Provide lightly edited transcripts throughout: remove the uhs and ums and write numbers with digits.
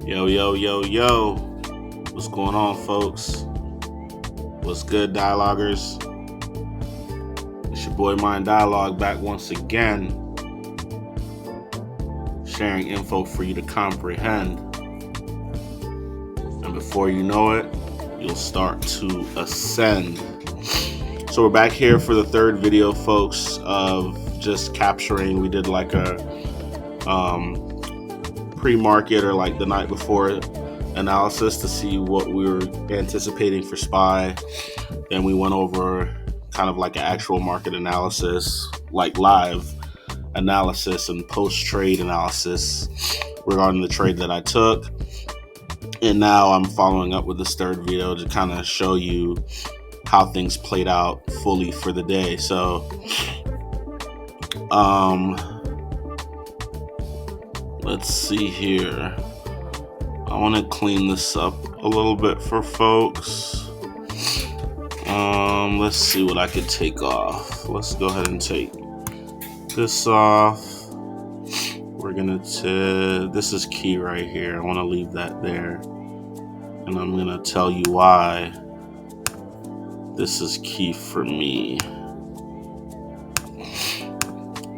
Yo, yo, yo, yo. What's going on, folks? What's good, dialoguers? It's your boy Mind Dialogue back once again, sharing info for you to comprehend. And before you know it, you'll start to ascend. So we're back here for the third video, folks, of just capturing. We did like a pre-market or like the night before analysis to see what we were anticipating for SPY. Then we went over kind of like an actual market analysis, like live analysis and post-trade analysis regarding the trade that I took. And now I'm following up with this third video to kind of show you how things played out fully for the day. So let's see here. I want to clean this up a little bit for folks. Let's see what I could take off. Let's go ahead and take this off. We're gonna this is key right here. I want to leave that there, and I'm gonna tell you why this is key for me.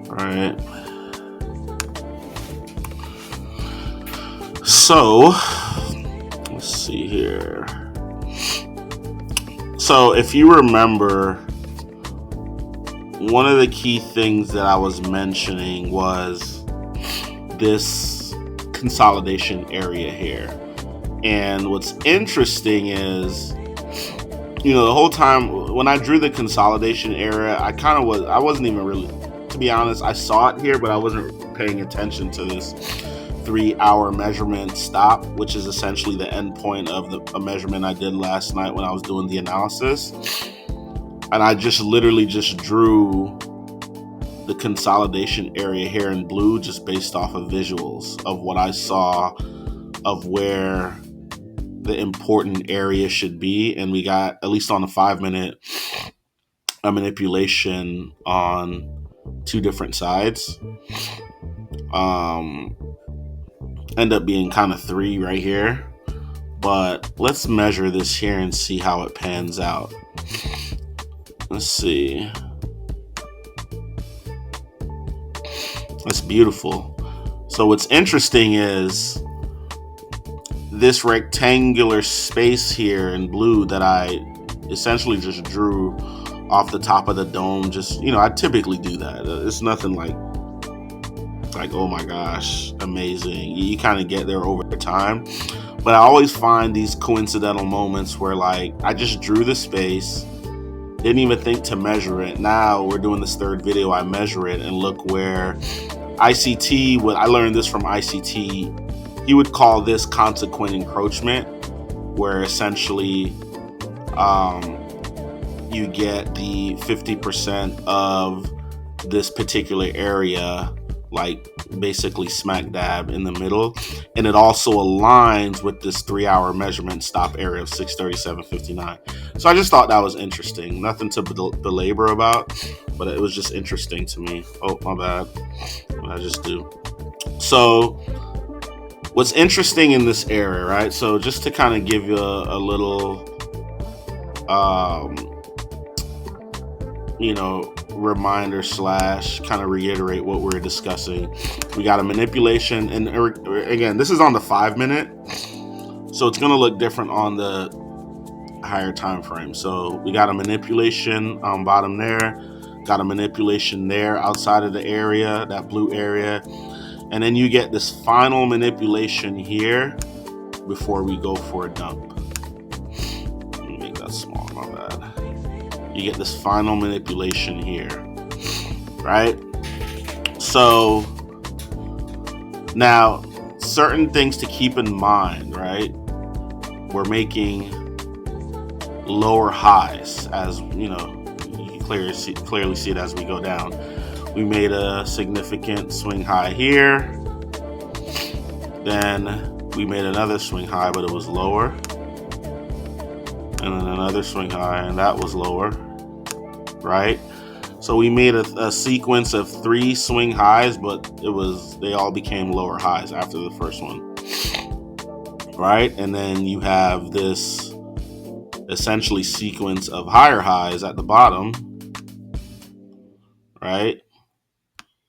All right. So, let's see here. So, if you remember, one of the key things that I was mentioning was this consolidation area here. And what's interesting is, the whole time when I drew the consolidation area, I wasn't even really, to be honest, I saw it here, but I wasn't paying attention to this 3-hour measurement stop, which is essentially the end point of a measurement I did last night when I was doing the analysis. And I literally drew the consolidation area here in blue just based off of visuals of what I saw of where the important area should be. And we got, at least on the 5-minute, a manipulation on two different sides. End up being kind of 3 right here, but let's measure this here and see how it pans out. Let's see. That's beautiful. So what's interesting is this rectangular space here in blue that I essentially just drew off the top of the dome. I typically do that. It's nothing like, oh my gosh, amazing. You kind of get there over time. But I always find these coincidental moments where I just drew the space, didn't even think to measure it. Now we're doing this third video, I measure it and look where ICT, I learned this from ICT, he would call this consequent encroachment, where essentially you get the 50% of this particular area, basically smack dab in the middle. And it also aligns with this 3-hour measurement stop area of 637.59. So I just thought that was interesting. Nothing to belabor about, but it was just interesting to me. Oh, my bad. What did I just do? So what's interesting in this area, right? So just to kind of give you a little, reminder / kind of reiterate what we're discussing. We got a manipulation, and again, this is on the 5-minute, so it's going to look different on the higher time frame. So we got a manipulation on bottom there, got a manipulation there outside of the area, that blue area, and then you get this final manipulation here before we go for a dump. Let me make that small, my bad. You get this final manipulation here, right? So now certain things to keep in mind, right? We're making lower highs, as you can clearly see it as we go down. We made a significant swing high here, then we made another swing high, but it was lower, and then another swing high, and that was lower, right? So we made a sequence of 3 swing highs, but they all became lower highs after the first one. right? And then you have this essentially sequence of higher highs at the bottom, right?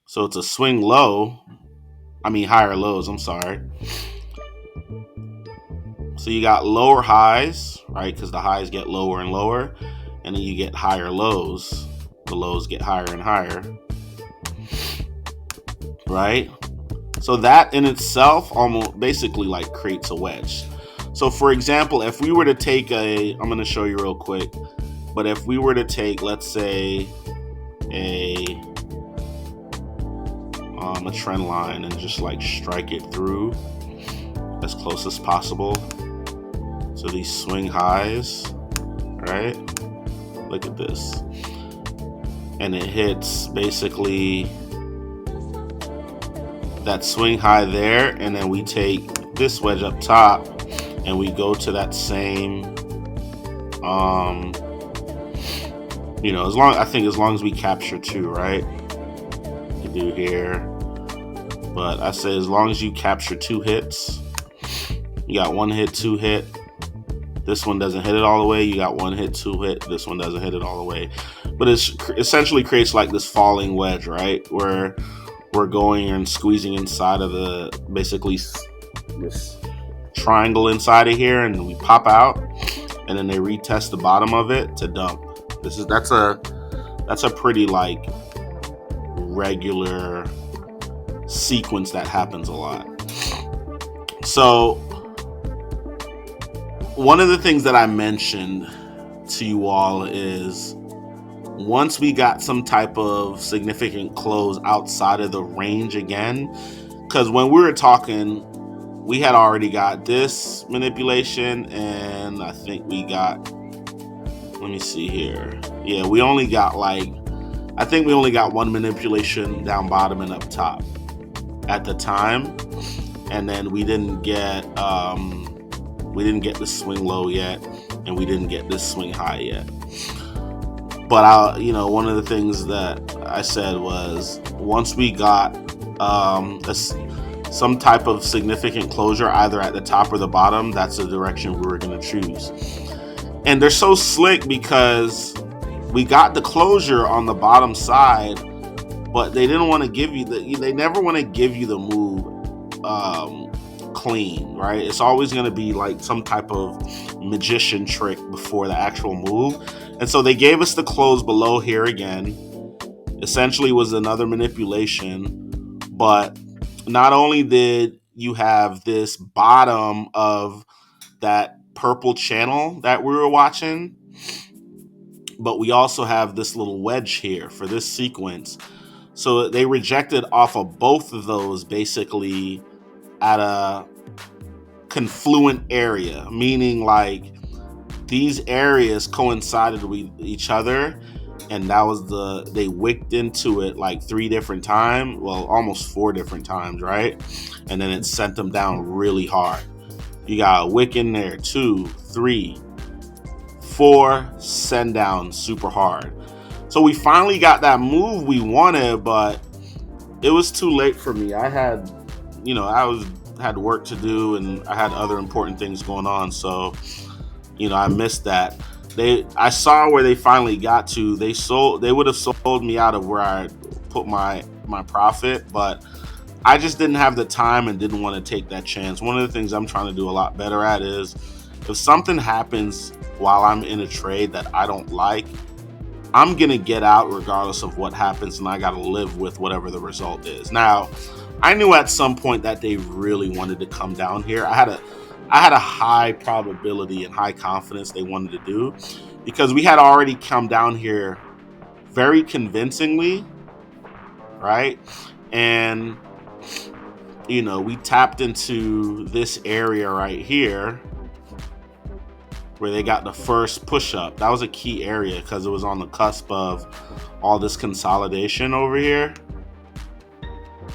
So it's a swing low. Higher lows, I'm sorry. So you got lower highs, right? Because the highs get lower and lower. And then you get higher lows. The lows get higher and higher, right? So that in itself almost basically like creates a wedge. So for example, if we were to take I'm going to show you real quick, but if we were to take, let's say, a trend line and just like strike it through as close as possible to these swing highs, right? Look at this. And it hits basically that swing high there, and then we take this wedge up top and we go to that same as long as we capture two, right? You do here. But I say as long as you capture two hits, you got one hit, two hit. This one doesn't hit it all the way. You got one hit, two hit. This one doesn't hit it all the way. But it essentially creates like this falling wedge, right? Where we're going and squeezing inside of basically this triangle inside of here, and we pop out, and then they retest the bottom of it to dump. That's a pretty like regular sequence that happens a lot. So one of the things that I mentioned to you all is once we got some type of significant close outside of the range again, because when we were talking, we had already got this manipulation, and I think we got, let me see here. Yeah, we only got one manipulation down bottom and up top at the time, and then we didn't get this swing low yet, and we didn't get this swing high yet. But one of the things that I said was once we got some type of significant closure either at the top or the bottom, that's the direction we were going to choose. And they're so slick because we got the closure on the bottom side, but they didn't want to give you they never want to give you the move clean, right? It's always going to be like some type of magician trick before the actual move. And so they gave us the close below here again. Essentially was another manipulation, but not only did you have this bottom of that purple channel that we were watching, but we also have this little wedge here for this sequence. So they rejected off of both of those basically at a confluent area, meaning like these areas coincided with each other, and that was they wicked into it like 3 different times, well, almost 4 different times, right? And then it sent them down really hard. You got a wick in there, 2, 3, 4, send down super hard. So we finally got that move we wanted, but it was too late for me. I had work to do, and I had other important things going on, so I missed that. I saw where they finally got to. They would have sold me out of where I put my profit, but I just didn't have the time and didn't want to take that chance. One of the things I'm trying to do a lot better at is if something happens while I'm in a trade that I don't like, I'm going to get out regardless of what happens, and I got to live with whatever the result is. Now, I knew at some point that they really wanted to come down here. I had a high probability and high confidence they wanted to do, because we had already come down here very convincingly, right? And, we tapped into this area right here where they got the first push up. That was a key area because it was on the cusp of all this consolidation over here.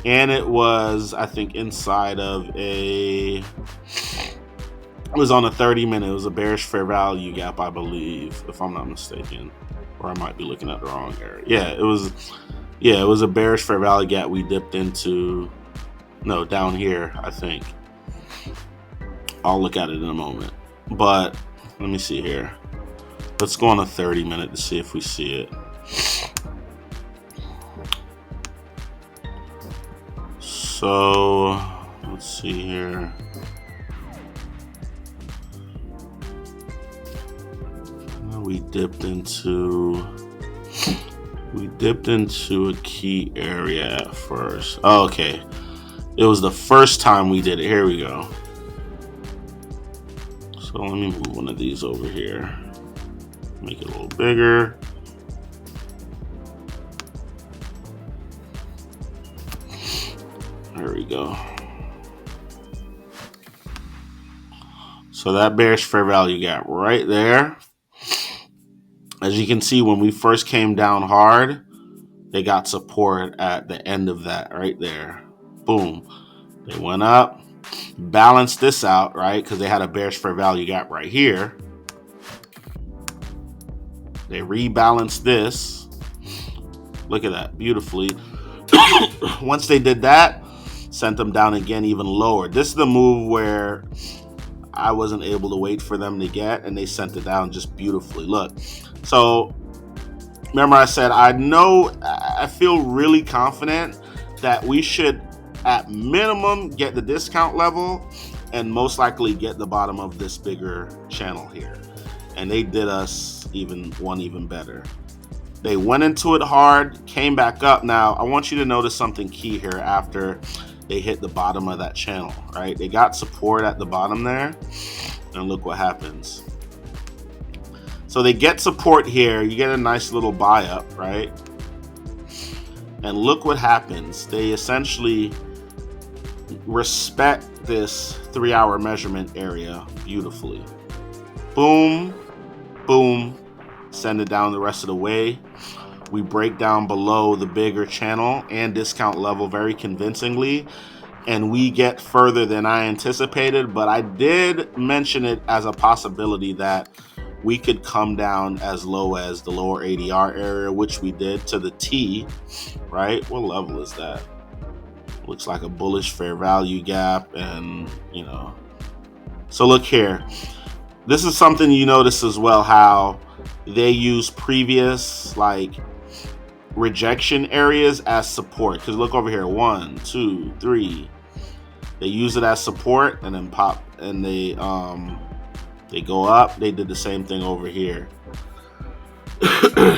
And it was, I think, inside of it was on a 30-minute. It was a bearish fair value gap, I believe, if I'm not mistaken. Or I might be looking at the wrong area. Yeah, it was a bearish fair value gap we dipped into. No, down here, I think. I'll look at it in a moment. But let me see here. Let's go on a 30-minute to see if we see it. So let's see here. We dipped into a key area at first. Oh, okay. It was the first time we did it. Here we go. So let me move one of these over here. Make it a little bigger. There we go. So that bearish fair value gap right there. As you can see, when we first came down hard, they got support at the end of that right there. Boom. They went up, balanced this out, right? Because they had a bearish fair value gap right here. They rebalanced this. Look at that, beautifully. Once they did that, sent them down again even lower. This is the move where I wasn't able to wait for them to get, and they sent it down just beautifully. Look, so remember I said I feel really confident that we should at minimum get the discount level and most likely get the bottom of this bigger channel here. And they did us even better. They went into it hard, came back up. Now I want you to notice something key here after they hit the bottom of that channel, right? They got support at the bottom there, and look what happens. So they get support here, you get a nice little buy up, right? And look what happens. They essentially respect this 3-hour measurement area beautifully. Boom, boom, send it down the rest of the way. We break down below the bigger channel and discount level very convincingly, and we get further than I anticipated, but I did mention it as a possibility that we could come down as low as the lower ADR area, which we did to the T, right? What level is that? Looks like a bullish fair value gap, and so look here. This is something you notice as well, how they use previous rejection areas as support. Because look over here, 1, 2, 3. They use it as support and then pop, and they go up. They did the same thing over here.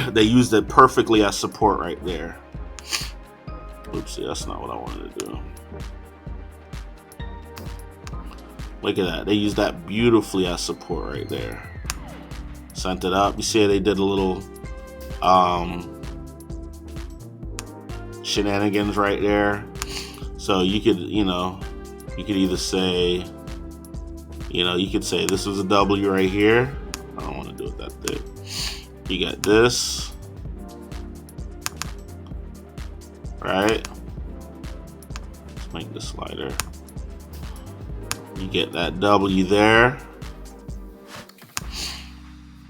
They used it perfectly as support right there. Oopsie, that's not what I wanted to do. Look at that. They used that beautifully as support right there. Sent it up. You see they did a little shenanigans right there. So you could, either say, you could say this was a W right here. I don't want to do it that thick. You got this, right? Let's make this lighter. You get that W there,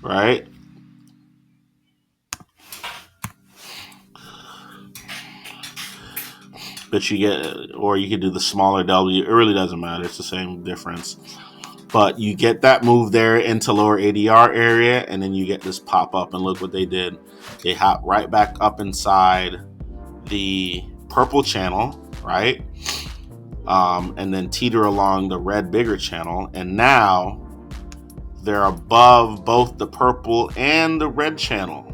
right? But you get, or you could do the smaller W. It really doesn't matter. It's the same difference. But you get that move there into lower ADR area, and then you get this pop up, and look what they did. They hop right back up inside the purple channel, right? And then teeter along the red bigger channel. And now they're above both the purple and the red channel.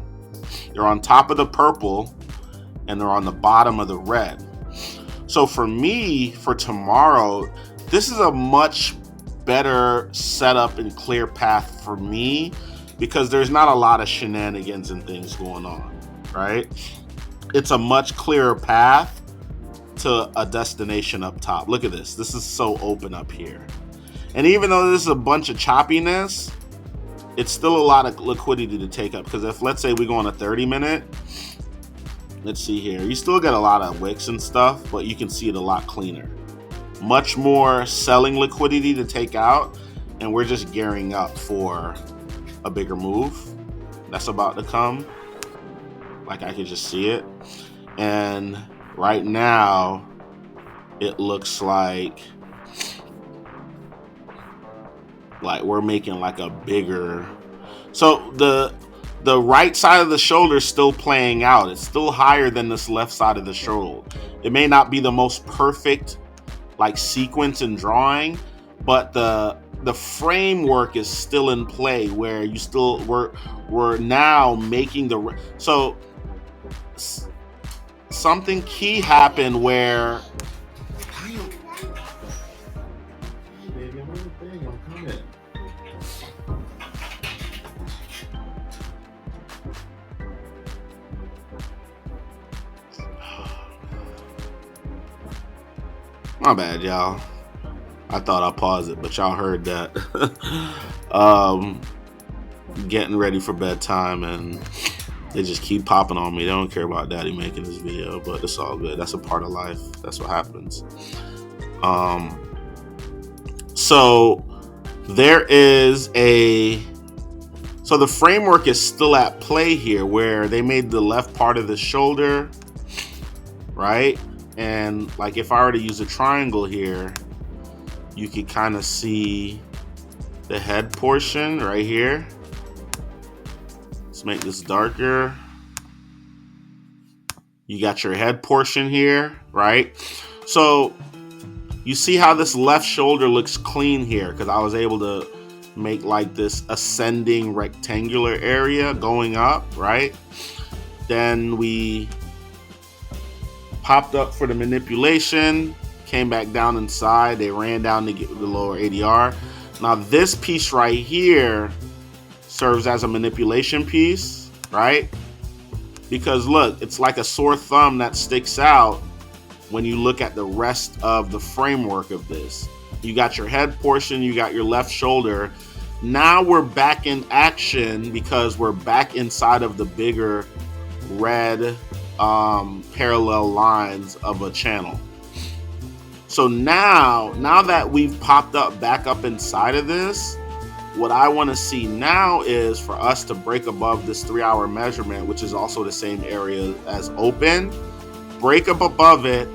They're on top of the purple and they're on the bottom of the red. So for me, for tomorrow, this is a much better setup and clear path for me because there's not a lot of shenanigans and things going on, right? It's a much clearer path to a destination up top. Look at this. This is so open up here. And even though this is a bunch of choppiness, it's still a lot of liquidity to take up. Because if, let's say, we go on a 30-minute, let's see here. You still get a lot of wicks and stuff, but you can see it a lot cleaner. Much more selling liquidity to take out, and we're just gearing up for a bigger move that's about to come. Like, I could just see it. And right now, it looks like Like we're making like a bigger. So the right side of the shoulder is still playing out. It's still higher than this left side of the shoulder. It may not be the most perfect like sequence and drawing, but the framework is still in play where you still we're now making the so something key happened where my bad, y'all. I thought I paused it, but y'all heard that. Getting ready for bedtime, and they just keep popping on me. They don't care about Daddy making this video, but it's all good. That's a part of life. That's what happens. So there is so the framework is still at play here, where they made the left part of the shoulder, right? And like if I were to use a triangle here, you could kind of see the head portion right here. Let's make this darker. You got your head portion here, right? So you see how this left shoulder looks clean here because I was able to make like this ascending rectangular area going up, right? Then we popped up for the manipulation, came back down inside. They ran down to get the lower ADR. Now this piece right here serves as a manipulation piece, right? Because look, it's like a sore thumb that sticks out when you look at the rest of the framework of this. You got your head portion, you got your left shoulder. Now we're back in action because we're back inside of the bigger red parallel lines of a channel. So now that we've popped up back up inside of this, what I want to see now is for us to break above this 3-hour measurement, which is also the same area as open, break up above it,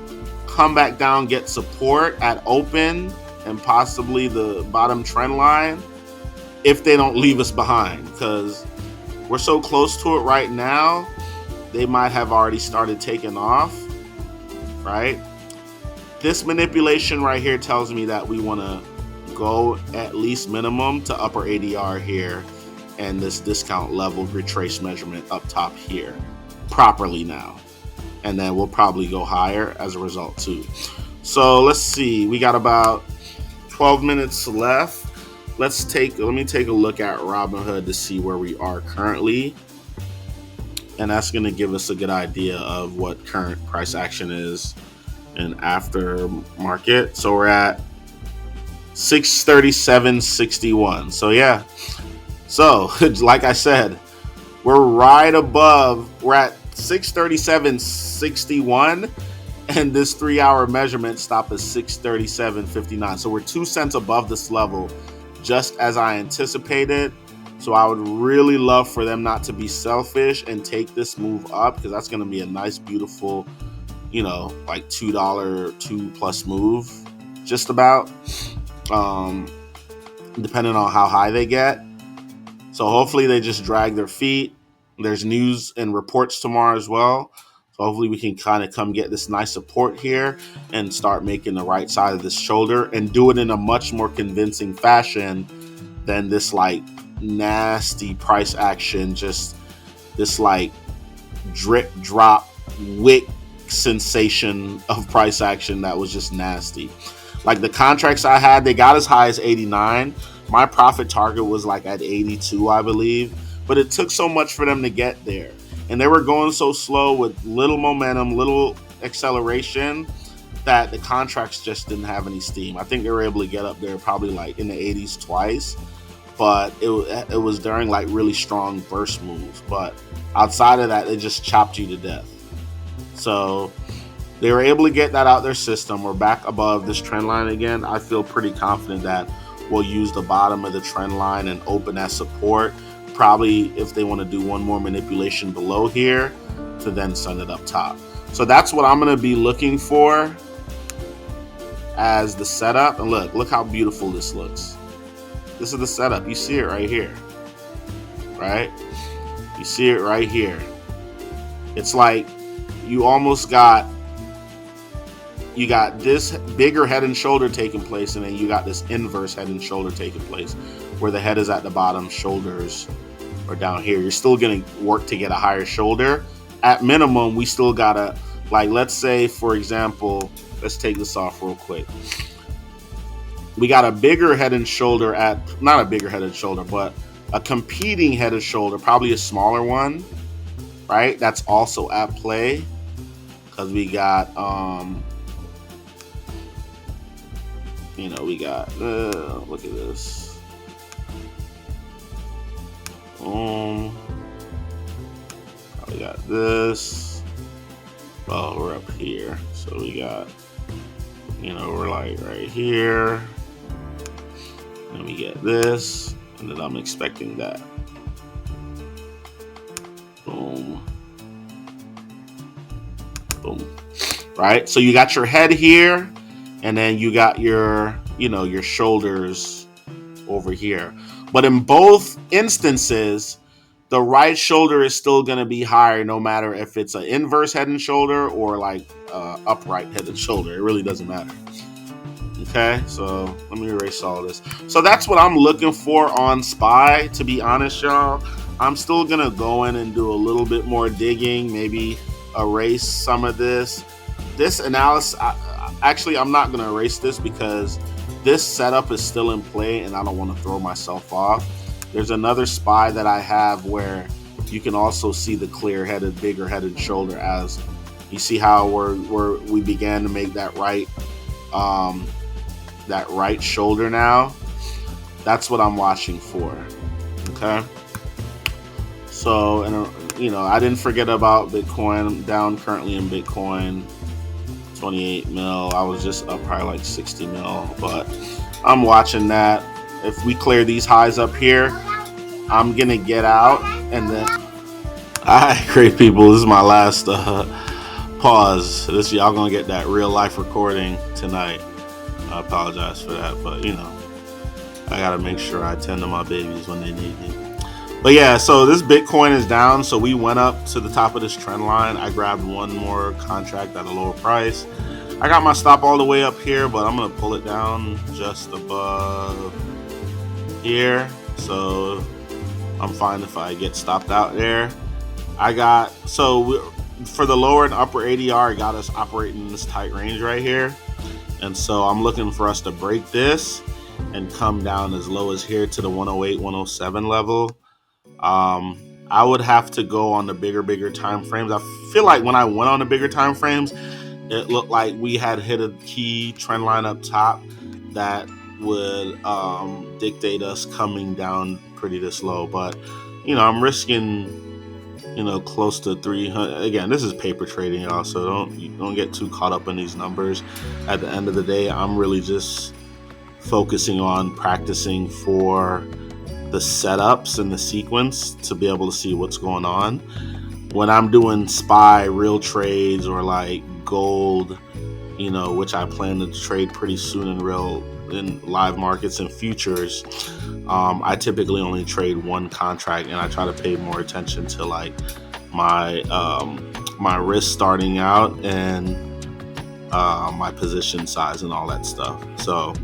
come back down, get support at open and possibly the bottom trend line if they don't leave us behind, because we're so close to it right now. They might have already started taking off, right? This manipulation right here tells me that we want to go at least minimum to upper ADR here and this discount level retrace measurement up top here properly now. And then we'll probably go higher as a result too. So let's see, we got about 12 minutes left. Let me take a look at Robinhood to see where we are currently. And that's going to give us a good idea of what current price action is in after market. So we're at 637.61. So yeah. So like I said, we're right above, we're at 637.61 and this 3-hour measurement stop is 637.59. So we're 2 cents above this level, just as I anticipated. So I would really love for them not to be selfish and take this move up, because that's going to be a nice, beautiful, you know, like $2, 2+ move, just about, depending on how high they get. So hopefully they just drag their feet. There's news and reports tomorrow as well. So hopefully we can kind of come get this nice support here and start making the right side of this shoulder and do it in a much more convincing fashion than this like nasty price action, just this like drip drop wick sensation of price action that was just nasty. Like the contracts I had, they got as high as 89. My profit target was like at 82, I believe, but it took so much for them to get there, and they were going so slow with little momentum, little acceleration, that the contracts just didn't have any steam. I think they were able to get up there probably like in the 80s twice, but it was during like really strong burst moves. But outside of that, they just chopped you to death. So they were able to get that out their system. We're back above this trend line again. I feel pretty confident that we'll use the bottom of the trend line and open as support. Probably if they want to do one more manipulation below here to then send it up top. So that's what I'm going to be looking for as the setup. And look how beautiful this looks. This is the setup. You see it right here, right? You see it right here. It's like you almost got this bigger head and shoulder taking place, and then you got this inverse head and shoulder taking place, where the head is at the bottom, shoulders are down here. You're still going to work to get a higher shoulder. At minimum, we still gotta, like, let's say, for example, let's take this off real quick. We got a bigger head and shoulder not a bigger head and shoulder, but a competing head and shoulder, probably a smaller one, right? That's also at play, because we got, we got, look at this. We got this. Oh, we're up here. So we got, we're like right here. And we get this. And then I'm expecting that. Boom. Boom. Right? So you got your head here. And then you got your, your shoulders over here. But in both instances, the right shoulder is still going to be higher, no matter if it's an inverse head and shoulder or like upright head and shoulder. It really doesn't matter. Okay, so let me erase all this. So that's what I'm looking for on SPY, to be honest, y'all. I'm still going to go in and do a little bit more digging, maybe erase some of this. This analysis, actually, I'm not going to erase this because this setup is still in play and I don't want to throw myself off. There's another SPY that I have where you can also see the clear-headed, bigger-headed shoulder, as you see how we began to make that right shoulder now. That's what I'm watching for. Okay. So, and I didn't forget about Bitcoin. I'm down currently in Bitcoin, 28 mil. I was just up probably like 60 mil, but I'm watching that. If we clear these highs up here, I'm gonna get out, and then alright, great people, this is my last pause. This, y'all gonna get that real life recording tonight. I apologize for that, but I gotta make sure I tend to my babies when they need me. But yeah, so this Bitcoin is down, so we went up to the top of this trend line. I grabbed one more contract at a lower price. I got my stop all the way up here, but I'm gonna pull it down just above here, so I'm fine if I get stopped out there. For the lower and upper ADR, I got us operating in this tight range right here, and so I'm looking for us to break this and come down as low as here to the 108, 107 level. I would have to go on the bigger time frames. I feel like when I went on the bigger time frames, it looked like we had hit a key trend line up top that would dictate us coming down pretty this low. But I'm risking close to 300. Again, this is paper trading, y'all, so don't get too caught up in these numbers. At the end of the day, I'm really just focusing on practicing for the setups and the sequence to be able to see what's going on. When I'm doing SPY real trades or like gold, which I plan to trade pretty soon in live markets and futures, I typically only trade one contract, and I try to pay more attention to like my risk starting out and my position size and all that stuff. So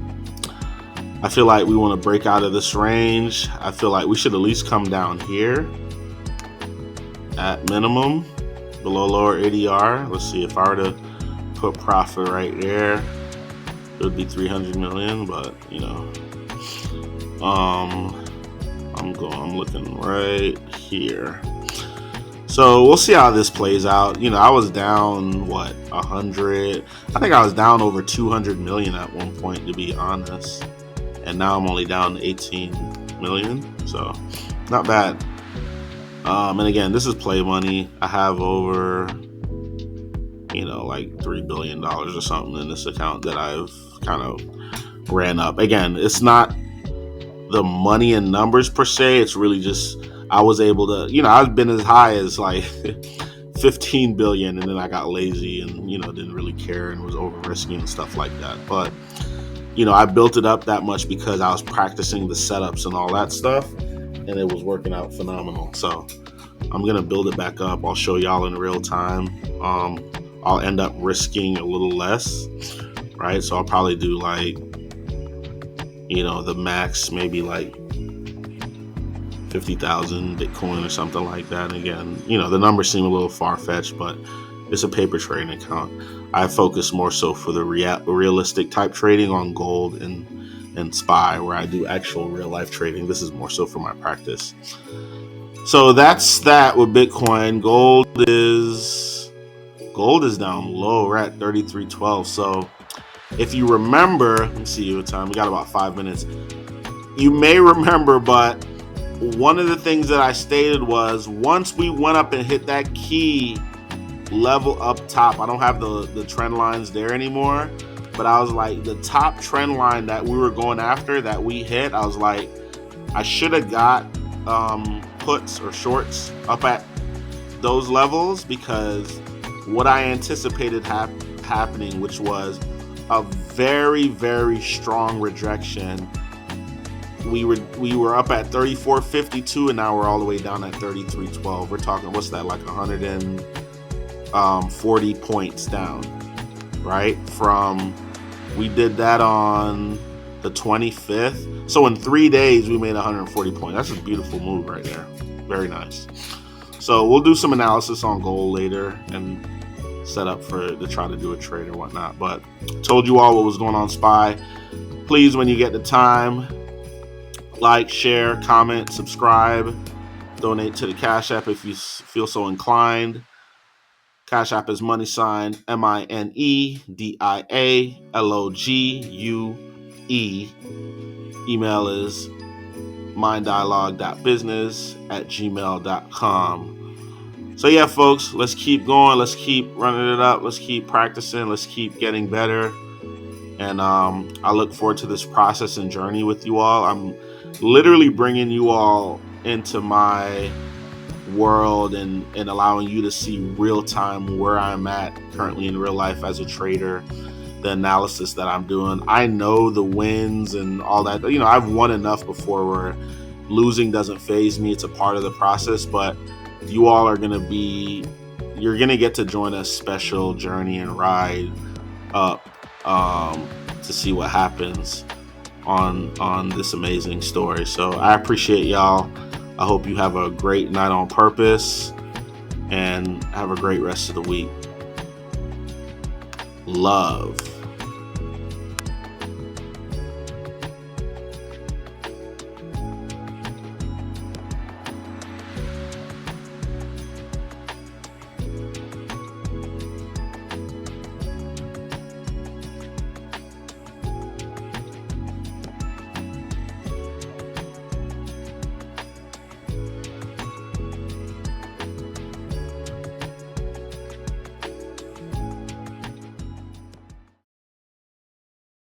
I feel like we want to break out of this range. I feel like we should at least come down here at minimum, below lower ADR. Let's see, if I were to put profit right there, it would be 300 million, but I'm looking right here. So we'll see how this plays out. I was down 100. I think I was down over 200 million at one point, to be honest. And now I'm only down 18 million, so not bad. And again, this is play money. I have over, like $3 billion or something in this account that I've kind of ran up. Again, it's not the money and numbers per se. It's really just I was able to, I've been as high as like 15 billion, and then I got lazy and didn't really care and was over risking and stuff like that. But I built it up that much because I was practicing the setups and all that stuff, and it was working out phenomenal. So I'm going to build it back up. I'll show y'all in real time. I'll end up risking a little less, right? So I'll probably do like, the max, maybe like 50,000 Bitcoin or something like that. And again, the numbers seem a little far-fetched, but it's a paper trading account. I focus more so for the realistic type trading on gold and SPY, where I do actual real life trading. This is more so for my practice. So that's that with Bitcoin. Gold is down low. We're at 33.12. So if you remember, let me see what time. We got about 5 minutes. You may remember, but one of the things that I stated was once we went up and hit that key level up top, I don't have the trend lines there anymore, but I was like, the top trend line that we were going after that we hit, I was like, I should have got puts or shorts up at those levels, because what I anticipated happening, which was a very, very strong rejection. We were up at 34.52, and now we're all the way down at 33.12. We're talking, what's that, like 140 points down, right? We did that on the 25th. So in 3 days, we made 140 points. That's a beautiful move right there. Very nice. So we'll do some analysis on gold later and set up to try to do a trade or whatnot. But told you all what was going on SPY. Please, when you get the time, like, share, comment, subscribe, donate to the Cash App if you feel so inclined. Cash App is $MoneyDialogue. Email is minddialogue.business@gmail.com. So yeah, folks, let's keep going. Let's keep running it up. Let's keep practicing. Let's keep getting better. And I look forward to this process and journey with you all. I'm literally bringing you all into my world and allowing you to see real time where I'm at currently in real life as a trader, the analysis that I'm doing. I know the wins and all that. I've won enough before where losing doesn't faze me. It's a part of the process, but you all are you're going to get to join a special journey and ride up to see what happens on this amazing story. So I appreciate y'all. I hope you have a great night on purpose and have a great rest of the week. Love.